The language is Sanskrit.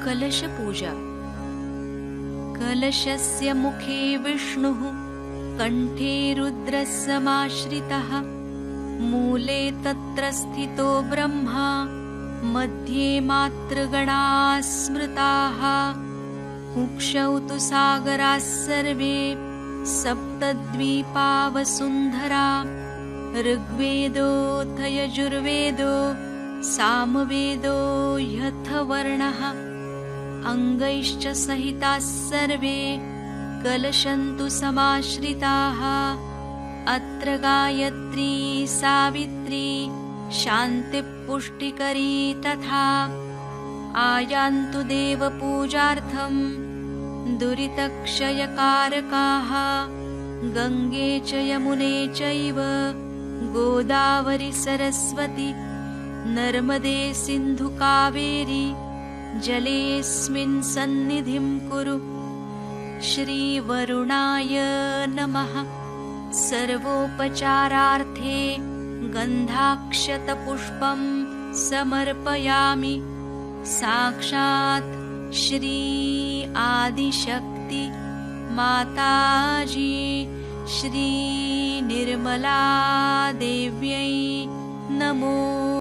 कलशपूजा। कलशस्य मुखे विष्णुः, कण्ठे रुद्रस्समाश्रितः, मूले तत्र स्थितो ब्रह्मा, मध्ये मातृगणाः स्मृताः। कुक्षौ तु सागराः सर्वे, सप्तद्वीपा वसुन्धरा। ऋग्वेदोऽथ यजुर्वेदो, सामवेदो यथवर्णः। अङ्गैश्च सहिताः सर्वे, कलशन्तु समाश्रिताः। अत्र गायत्री सावित्री, शान्तिपुष्टिकरी तथा। आयान्तु देवपूजार्थं, दुरितक्षयकारकाः। गङ्गे च यमुने चैव, गोदावरी सरस्वती। नर्मदे सिन्धु कावेरी, जलेऽस्मिन् सन्निधिं कुरु। श्रीवरुणाय नमः। सर्वोपचारार्थे गन्धाक्षतपुष्पं समर्पयामि। साक्षात् श्री आदिशक्ति माताजी श्री निर्मला देव्यै नमो।